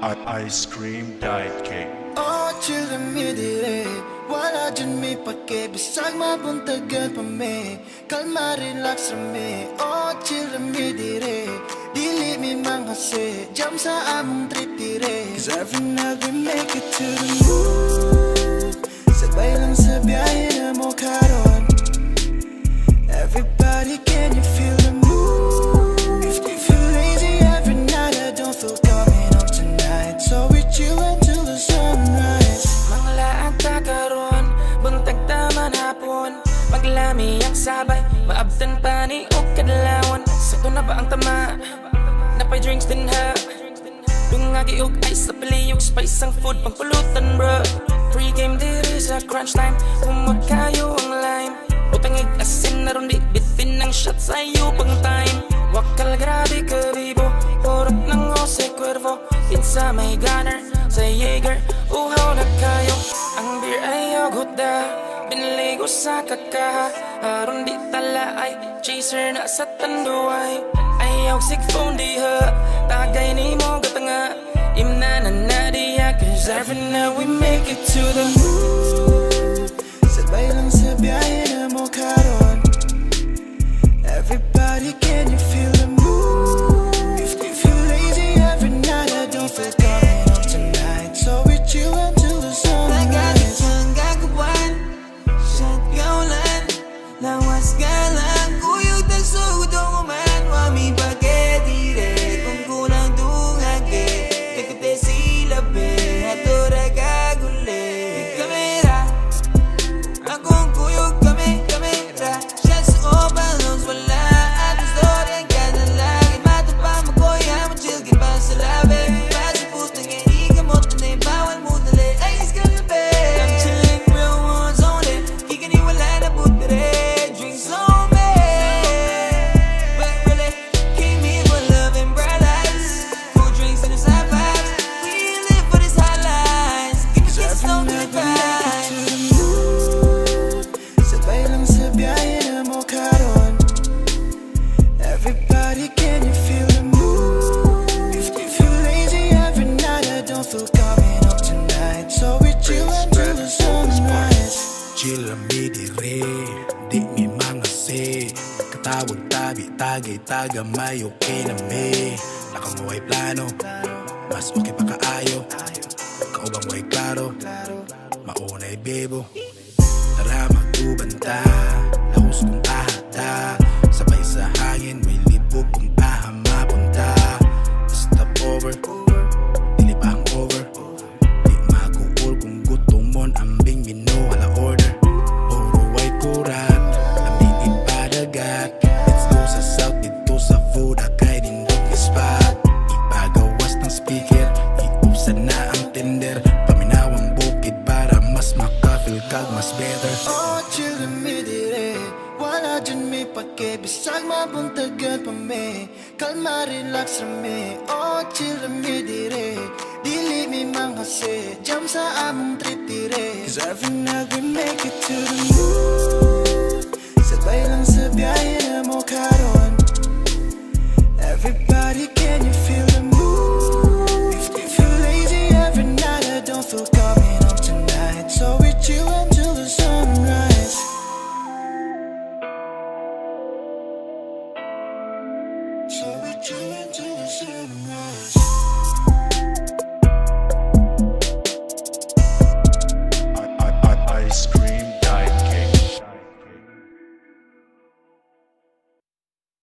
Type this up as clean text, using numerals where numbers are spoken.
Ice cream diet cake. Oh, chill me dire. Wala dyan may pake. Bisag mabuntagan pa me. Kalma, relax rame. Oh, chill me dire. Dili mi manghase. Jam sa among trip dire. Cause every night we make it to the moon. Sabay lang sa biyahe na mo karon. Everybody, can you feel the mood? If you feel lazy every night, I don't feel coming up tonight. So we chill until the sunrise. Manglaan ta karon, buntag taman hapon. Maglami ang sabay, maabtan pa ni o kadlawon. Sakto na ba ang tama? Napay drinks din ha. Dungagi og ice, napili og spice ang food pangpulutan bro. Pre-game diri sa crunch time, kumakayo ang lime. Utangig asin na ron di bitin ng shot sa'yo pang time. Wakal grabe ka bibo, purot ng Jose Cuervo. Pinsa may gunner, sa Jaeger, uhaw na kayo. Ang beer ay yoguda, biniligo sa kakaha. Aron di tala ay chaser na sa tanduay. Ayaw sig phone di ha, tagay ni mo gatanga. Imna na nadiya, cause every night we make it to the moon. Sabay lang sa biyahe na mo karon. Everybody, can you feel the mood? If you feel lazy every night, I don't feel coming up tonight. So we chill until the sunrise. Nagkakasang gagawan, siyang kaulan. Lawas ka lang, kuyog tagsugod ang uman. Wami bagay dire, kung kulang dungage. Tekute sila be, atura kaguli. Kamera, akong kuyog kami, kamera. Siya sa obalons, wala at istorya ka na lagi. Matapang magoya, machilgin pa sa labi. Pasi pusto nga ikamot na bawal mo dali. Ay, iskala be. I'm chilling real ones only. Kikani wala na butere. Drinks on me. But really, came here for love and bright lights. Cool drinks and the side vibes. We live for these highlights. Give me kiss, don't do it right. Sabay lang sa biyahe na mo karon. Everybody, can you feel the mood? If you feel lazy every night, I don't feel coming up tonight. So we chill until the sunrise. Chill ang midire, di mi mangase. Katawag tabi, tagay, taga, may okay na me. Nakamuhay plano, mas okay pa kaayo. Kaubang way klaro, maunay bebo. Tara magtubanta, lahos kong ahata. Sabay sa hangin, may libog kong aham mapunta. Stop over, dili pa ang over. Di maguul kung gutom mon, ambing mino ala order. Puro white kurat, lamig ipadagat. Let's go sa south, dito sa food, akay nindog ni spot. Ipagawas ng speaker, iupsan na ang tender. Paminawang bukid para mas makafeel kag mas better. Oh, chill me dire. Wala dyan may pake. Bisag mabuntagan pa me. Kalma, relax rame. Oh, chill me dire. Dili mi manghase. Jam sa among trip dire. Cause every night we make